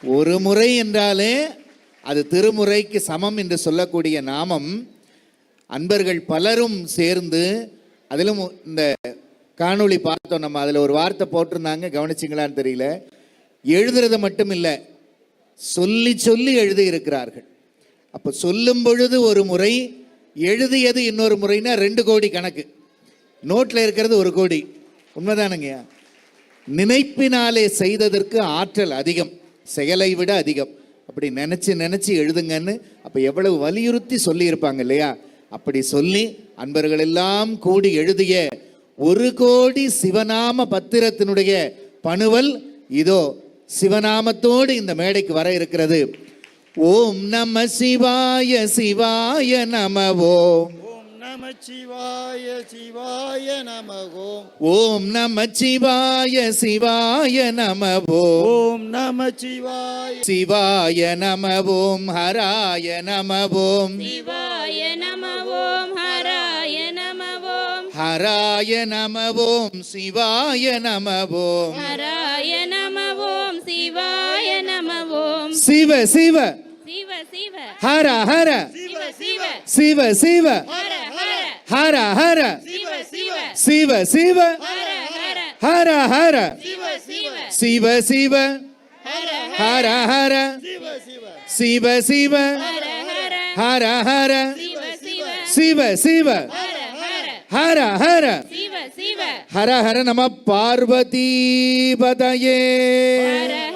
ஒரு முறை என்றாலே அது திருமுறைக்கு சமம் என்று சொல்லக்கூடிய நாமம் அன்பர்கள் பலரும் சேர்ந்து, அதிலும் இந்த காணொளி பார்த்தோம் நம்ம, அதில் ஒரு வார்த்தை போட்டிருந்தாங்க, கவனிச்சிங்களான்னு தெரியல. எழுதுறது மட்டும் இல்லை, சொல்லி சொல்லி எழுதி இருக்கிறார்கள். அப்போ சொல்லும் பொழுது ஒரு முறை, எழுதியது இன்னொரு முறைனா 2 கோடி கணக்கு. நோட்டில் இருக்கிறது 1 கோடி. உண்மைதானுங்க. நினைப்பினாலே செய்ததற்கு ஆற்றல் அதிகம், செயலை விட அதிகம். அப்படி நினச்சி நினச்சி எழுதுங்கன்னு அப்போ எவ்வளவு வலியுறுத்தி சொல்லியிருப்பாங்க இல்லையா? அப்படி சொல்லி அன்பர்கள் எல்லாம் கூடி எழுதிய 1 கோடி சிவநாம பத்திரத்தினுடைய பணுவல் இதோ சிவநாமத்தோடு இந்த மேடைக்கு வர இருக்கிறது. ஓம் நம சிவாய சிவாய நம ஓம். நம சிவாய சிவாய நம ஓம். ஓம் நம சிவாய சிவாய நம ஓம். ஓம் நம சிவாய சிவாய நம ஓம். ஹராய நம ஓம். சிவாய நம ஓம். ஹராய நம ஓம். ஹராய நம ஓம். சிவாய நம ஓம். ஹராய நம ஓம். சிவாய நம ஓம். சிவ சிவ சிவ சிவ ஹர ஹர சிவ சிவ சிவ சிவ ஹர ஹர ஹர ஹர சிவ சிவ சிவ சிவ ஹர ஹர ஹர ஹர சிவ சிவ சிவ சிவ ஹர ஹர ஹர சிவ சிவ சிவ சிவ ஹர ஹர ஹர ஹர சிவ சிவ சிவ சிவ ஹர ஹர ஹர ஹர சிவ சிவ ஹர ஹர நம பார்வதி பதயே. ஹர